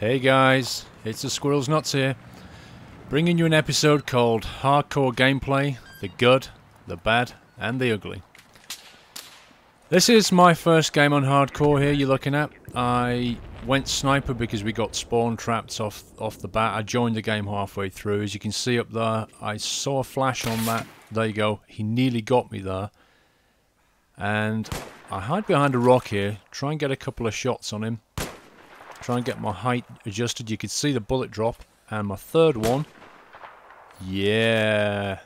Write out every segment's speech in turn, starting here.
Hey guys, it's the Squirrel's Nuts here, bringing you an episode called Hardcore Gameplay, the Good, the Bad and the Ugly. This is my first game on Hardcore here you're looking at. I went sniper because we got spawn trapped off the bat. I joined the game halfway through. As you can see up there, I saw a flash on that. There you go, he nearly got me there. And I hide behind a rock here, try and get a couple of shots on him. Try and get my height adjusted. You can see the bullet drop. And my third one. Yeah.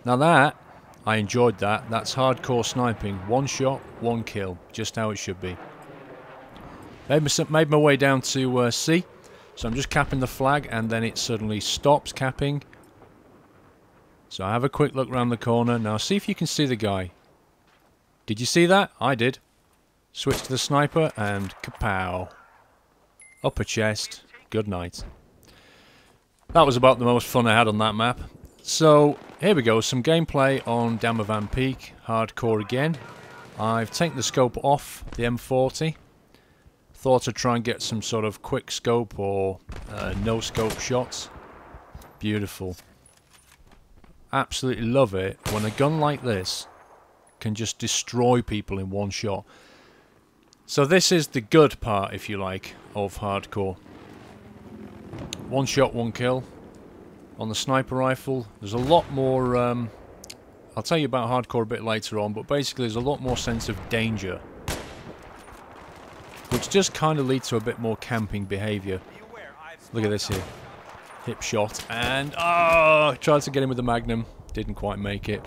Now that, I enjoyed that. That's hardcore sniping. One shot, one kill. Just how it should be. Made my way down to C. So I'm just capping the flag and then it suddenly stops capping. So I have a quick look around the corner. Now see if you can see the guy. Did you see that? I did. Switch to the sniper and kapow. Upper chest, good night. That was about the most fun I had on that map. So, here we go, some gameplay on Damavan Peak, hardcore again. I've taken the scope off the M40. Thought I'd try and get some sort of quick scope or no scope shots. Beautiful. Absolutely love it when a gun like this can just destroy people in one shot. So this is the good part, if you like, of hardcore. One shot, one kill. On the sniper rifle, there's a lot more... I'll tell you about hardcore a bit later on, but basically there's a lot more sense of danger. Which just kind of leads to a bit more camping behaviour. Look at this here. Hip shot, and... oh, tried to get him with the Magnum. Didn't quite make it.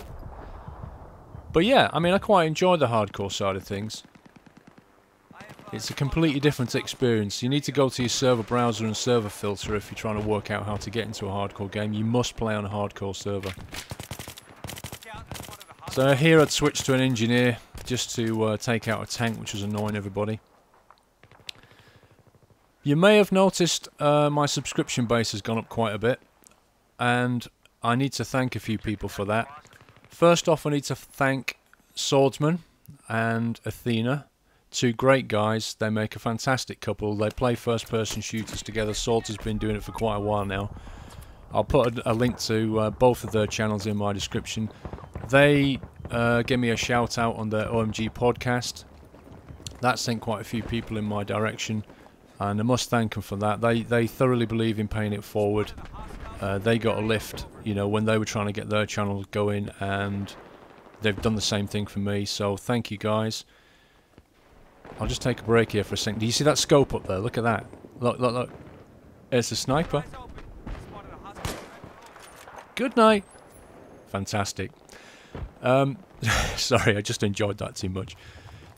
But yeah, I mean, I quite enjoy the hardcore side of things. It's a completely different experience. You need to go to your server browser and server filter if you're trying to work out how to get into a hardcore game. You must play on a hardcore server. So here I'd switch to an engineer just to take out a tank, which was annoying everybody. You may have noticed my subscription base has gone up quite a bit, and I need to thank a few people for that. First off, I need to thank Swordsman and Athena. Two great guys. They make a fantastic couple. They play first-person shooters together. Swords has been doing it for quite a while now. I'll put a link to both of their channels in my description. They give me a shout out on their OMG podcast. That sent quite a few people in my direction, and I must thank them for that. They thoroughly believe in paying it forward. They got a lift, you know, when they were trying to get their channel going, and they've done the same thing for me. So thank you guys. I'll just take a break here for a second. Do you see that scope up there? Look at that. Look, look, look. It's a sniper. Good night. Fantastic. Sorry, I just enjoyed that too much.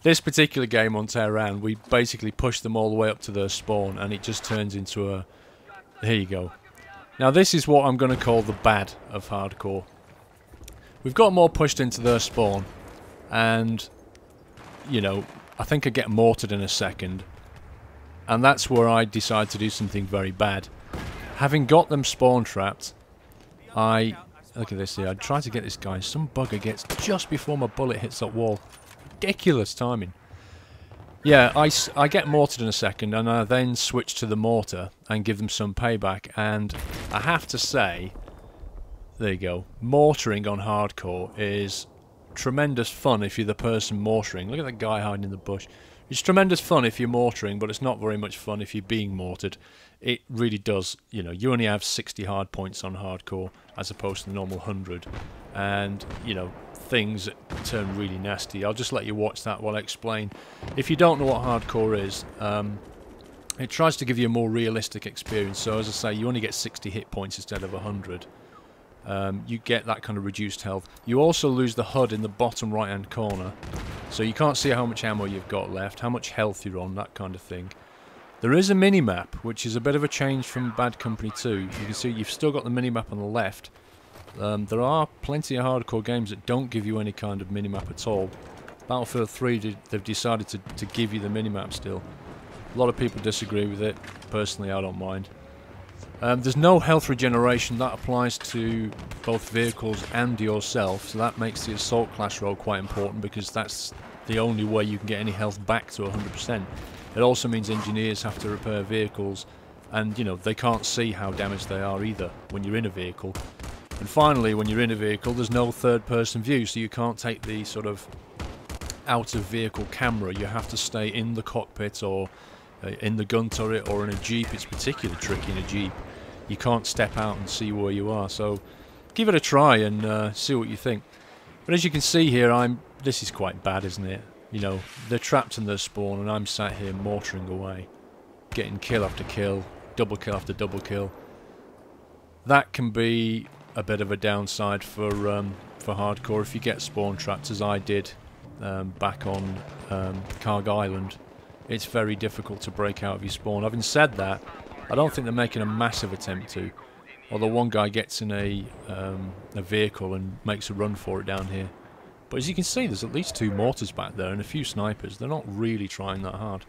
This particular game on Tehran, we basically push them all the way up to their spawn, and it just turns into a... Here you go. Now this is what I'm going to call the bad of hardcore. We've got them all pushed into their spawn, and, you know... I think I get mortared in a second, and that's where I decide to do something very bad. Having got them spawn trapped, look at this here, I try to get this guy, some bugger gets just before my bullet hits that wall. Ridiculous timing. Yeah, I get mortared in a second, and I then switch to the mortar and give them some payback, and I have to say, there you go, mortaring on hardcore is... tremendous fun if you're the person mortaring. Look at that guy hiding in the bush. It's tremendous fun if you're mortaring, but it's not very much fun if you're being mortared. It really does, you know, you only have 60 hard points on hardcore as opposed to the normal 100. And, you know, things turn really nasty. I'll just let you watch that while I explain. If you don't know what hardcore is, it tries to give you a more realistic experience. So as I say, you only get 60 hit points instead of 100. You get that kind of reduced health. You also lose the HUD in the bottom right hand corner, so you can't see how much ammo you've got left, how much health you're on, that kind of thing. There is a mini-map, which is a bit of a change from Bad Company 2. You can see you've still got the mini-map on the left. There are plenty of hardcore games that don't give you any kind of mini-map at all. Battlefield 3, they've decided to give you the mini-map still. A lot of people disagree with it. Personally, I don't mind. There's no health regeneration. That applies to both vehicles and yourself, so that makes the assault class role quite important because that's the only way you can get any health back to 100%. It also means engineers have to repair vehicles, and you know, they can't see how damaged they are either when you're in a vehicle. And finally, when you're in a vehicle, there's no third-person view, so you can't take the sort of out-of-vehicle camera. You have to stay in the cockpit or in the gun turret, or in a Jeep. It's particularly tricky in a Jeep. You can't step out and see where you are, so give it a try and see what you think. But as you can see here, this is quite bad, isn't it? You know, they're trapped in their spawn and I'm sat here mortaring away, getting kill after kill, double kill after double kill. That can be a bit of a downside for hardcore if you get spawn trapped, as I did back on Carg Island. It's very difficult to break out of your spawn. Having said that, I don't think they're making a massive attempt to. Although one guy gets in a vehicle and makes a run for it down here. But as you can see, there's at least 2 mortars back there and a few snipers. They're not really trying that hard.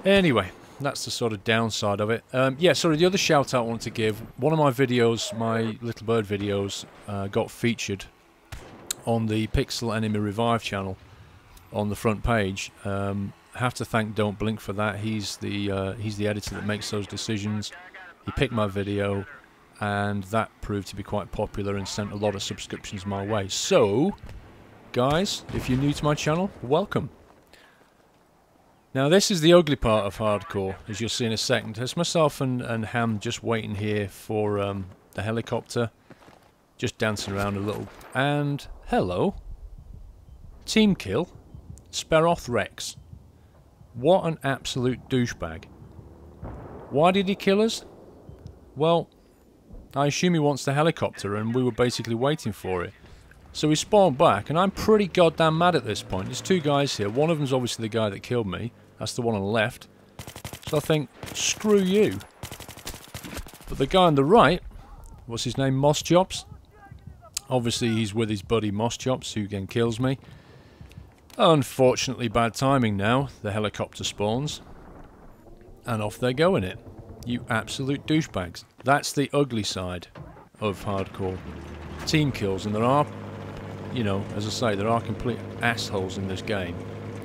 Anyway, that's the sort of downside of it. Yeah, sorry, the other shout out I wanted to give. One of my videos, my Little Bird videos, got featured on the Pixel Enemy Revive channel on the front page. Have to thank Don't Blink for that. He's the editor that makes those decisions. He picked my video, and that proved to be quite popular and sent a lot of subscriptions my way. So, guys, if you're new to my channel, welcome. Now, this is the ugly part of hardcore, as you'll see in a second. There's myself and Ham just waiting here for the helicopter, just dancing around a little. And, hello, team kill, Speroth Rex. What an absolute douchebag. Why did he kill us? Well, I assume he wants the helicopter, and we were basically waiting for it. So he spawned back, and I'm pretty goddamn mad at this point. There's 2 guys here. One of them's obviously the guy that killed me. That's the one on the left. So I think, screw you. But the guy on the right, what's his name, Moss Chops? Obviously he's with his buddy Moss Chops, who again kills me. Unfortunately, bad timing now. The helicopter spawns. And off they go in it. You absolute douchebags. That's the ugly side of hardcore. Team kills, and there are, you know, as I say, there are complete assholes in this game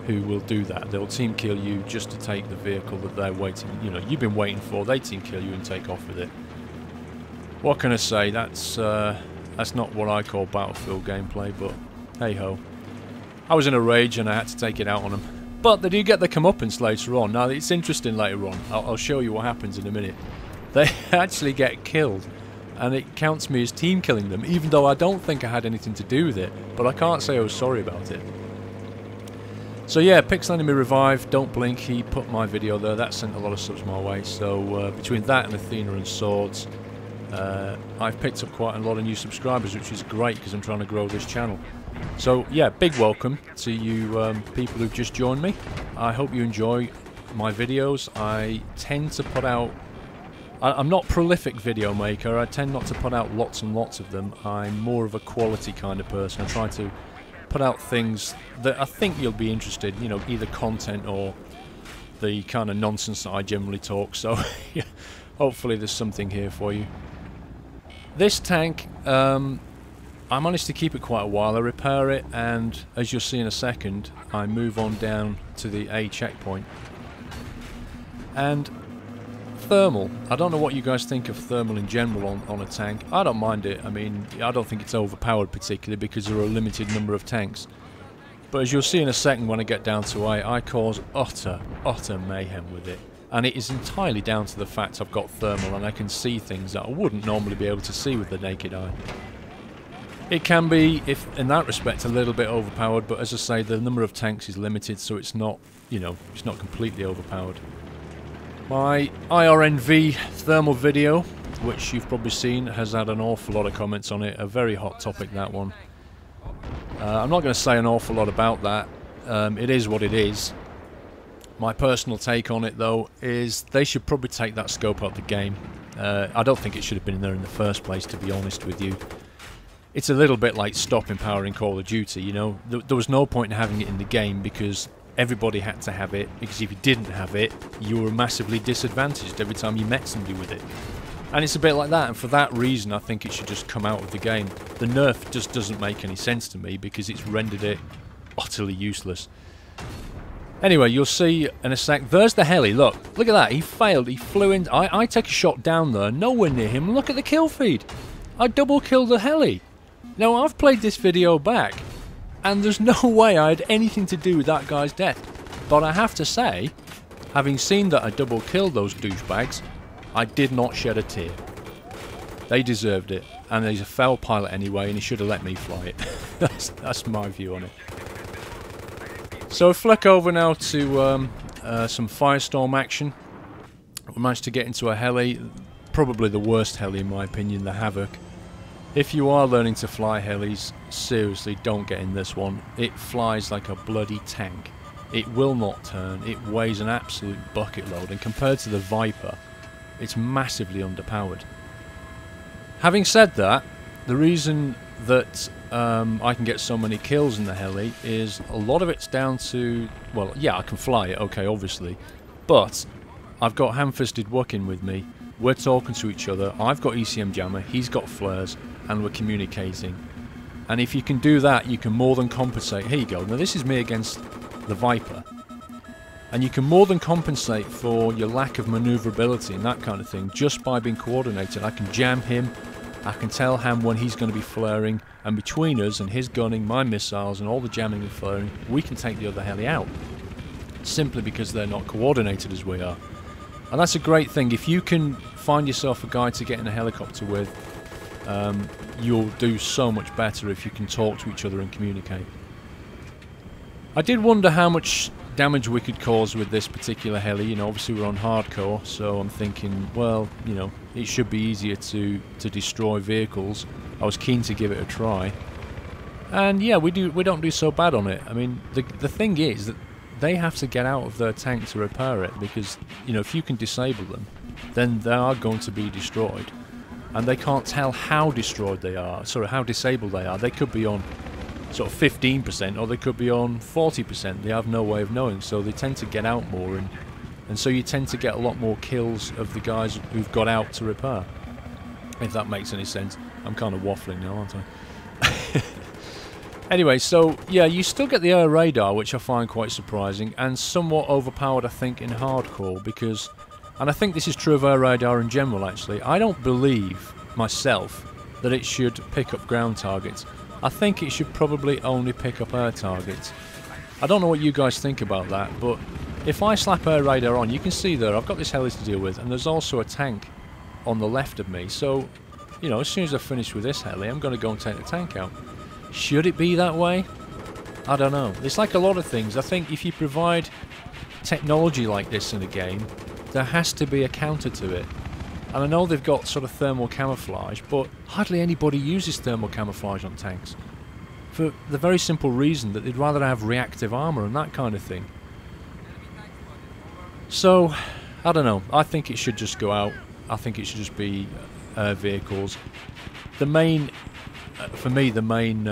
who will do that. They'll team kill you just to take the vehicle that they're waiting, you know, you've been waiting for. They team kill you and take off with it. What can I say? That's not what I call Battlefield gameplay, but hey ho. I was in a rage and I had to take it out on them. But they do get their comeuppance later on. Now, it's interesting later on. I'll show you what happens in a minute. They actually get killed, and it counts me as team killing them, even though I don't think I had anything to do with it. But I can't say I was sorry about it. So yeah, Pixel Enemy Revive, Don't Blink, he put my video there. That sent a lot of subs my way. So between that and Athena and Swords, I've picked up quite a lot of new subscribers, which is great because I'm trying to grow this channel. So yeah, big welcome to you people who've just joined me. I hope you enjoy my videos. I tend to put out... I'm not a prolific video maker. I tend not to put out lots and lots of them. I'm more of a quality kind of person. I try to put out things that I think you'll be interested in, you know, either content or the kind of nonsense that I generally talk. So yeah, hopefully there's something here for you. This tank, I managed to keep it quite a while. I repair it, and as you'll see in a second, I move on down to the A checkpoint. And thermal. I don't know what you guys think of thermal in general on a tank. I don't mind it. I mean, I don't think it's overpowered particularly because there are a limited number of tanks. But as you'll see in a second when I get down to A, I cause utter mayhem with it. And it is entirely down to the fact I've got thermal and I can see things that I wouldn't normally be able to see with the naked eye. It can be, if in that respect, a little bit overpowered, but as I say, the number of tanks is limited, so it's not, you know, it's not completely overpowered. My IRNV thermal video, which you've probably seen, has had an awful lot of comments on it. A very hot topic, that one. I'm not going to say an awful lot about that. It is what it is. My personal take on it, though, is they should probably take that scope out of the game. I don't think it should have been in there in the first place, to be honest with you. It's a little bit like stopping power in Call of Duty, you know. There was no point in having it in the game because everybody had to have it, because if you didn't have it, you were massively disadvantaged every time you met somebody with it. And it's a bit like that, and for that reason I think it should just come out of the game. The nerf just doesn't make any sense to me because it's rendered it utterly useless. Anyway, you'll see in a sec. There's the heli. Look at that. He failed. He flew in. I take a shot down there, nowhere near him. Look at the kill feed. I double killed the heli. Now, I've played this video back, and there's no way I had anything to do with that guy's death. But I have to say, having seen that I double killed those douchebags, I did not shed a tear. They deserved it, and he's a fail pilot anyway, and he should have let me fly it. That's my view on it. So I flick over now to some Firestorm action. We managed to get into a heli, probably the worst heli in my opinion, the Havoc. If you are learning to fly helis, seriously don't get in this one. It flies like a bloody tank. It will not turn, it weighs an absolute bucket load, and compared to the Viper, it's massively underpowered. Having said that, the reason that I can get so many kills in the heli is a lot of it's down to, well, yeah, I can fly it, okay, obviously, but I've got Ham-Fisted Wookin with me, we're talking to each other, I've got ECM Jammer, he's got flares, and we're communicating. And if you can do that, you can more than compensate. Here you go, now this is me against the Viper. And you can more than compensate for your lack of maneuverability and that kind of thing just by being coordinated. I can jam him, I can tell Ham when he's going to be flaring, and between us and his gunning, my missiles and all the jamming and flaring, we can take the other heli out. Simply because they're not coordinated as we are. And that's a great thing. If you can find yourself a guy to get in a helicopter with, you'll do so much better if you can talk to each other and communicate. I did wonder how much damage we could cause with this particular heli. You know, obviously we're on hardcore, so I'm thinking, well, you know, it should be easier to destroy vehicles. I was keen to give it a try, and yeah, we don't do so bad on it. I mean, the thing is that they have to get out of their tank to repair it, because, you know, if you can disable them, then they are going to be destroyed, and they can't tell how destroyed they are, sorry, how disabled they are. They could be on sort of 15%, or they could be on 40%. They have no way of knowing, so they tend to get out more, and so you tend to get a lot more kills of the guys who've got out to repair, if that makes any sense. I'm kind of waffling now, aren't I? Anyway, so yeah, you still get the air radar, which I find quite surprising, and somewhat overpowered, I think, in hardcore, because, and I think this is true of air radar in general actually, I don't believe myself that it should pick up ground targets. I think it should probably only pick up air targets. I don't know what you guys think about that, but if I slap air radar on, you can see there I've got this heli to deal with, and there's also a tank on the left of me, so, you know, as soon as I finish with this heli, I'm going to go and take the tank out. Should it be that way? I don't know. It's like a lot of things. I think if you provide technology like this in a game, there has to be a counter to it. And I know they've got sort of thermal camouflage, but hardly anybody uses thermal camouflage on tanks. For the very simple reason that they'd rather have reactive armour and that kind of thing. So, I don't know. I think it should just go out. I think it should just be vehicles. The main, for me, the main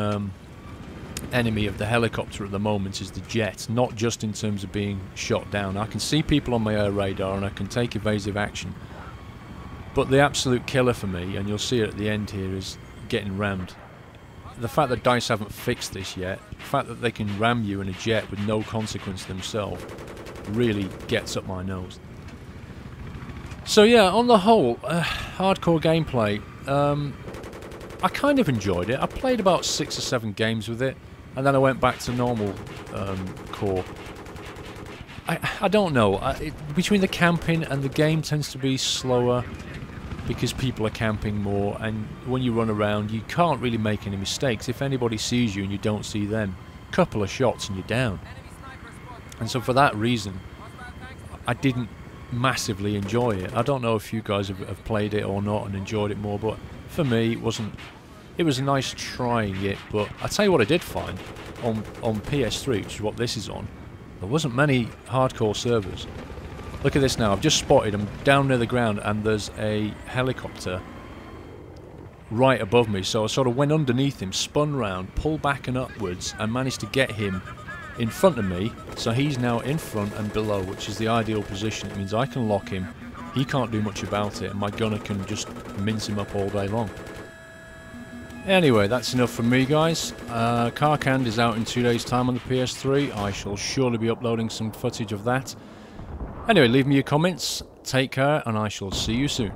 enemy of the helicopter at the moment is the jet, not just in terms of being shot down. I can see people on my air radar and I can take evasive action. But the absolute killer for me, and you'll see it at the end here, is getting rammed. The fact that DICE haven't fixed this yet, the fact that they can ram you in a jet with no consequence themselves, really gets up my nose. So yeah, on the whole, hardcore gameplay, I kind of enjoyed it. I played about 6 or 7 games with it, and then I went back to normal core. I don't know, between the camping and the game tends to be slower, because people are camping more, and when you run around you can't really make any mistakes. If anybody sees you and you don't see them, a couple of shots and you're down. And so for that reason I didn't massively enjoy it. I don't know if you guys have played it or not and enjoyed it more, but for me it was nice trying it. But I tell you what I did find on PS3, which is what this is on, there wasn't many hardcore servers. Look at this now, I've just spotted him down near the ground and there's a helicopter right above me, so I sort of went underneath him, spun round, pulled back and upwards and managed to get him in front of me, so he's now in front and below, which is the ideal position. It means I can lock him, he can't do much about it, and my gunner can just mince him up all day long. Anyway, that's enough from me, guys. Carcand is out in 2 days' time on the PS3. I shall surely be uploading some footage of that. Anyway, leave me your comments. Take care, and I shall see you soon.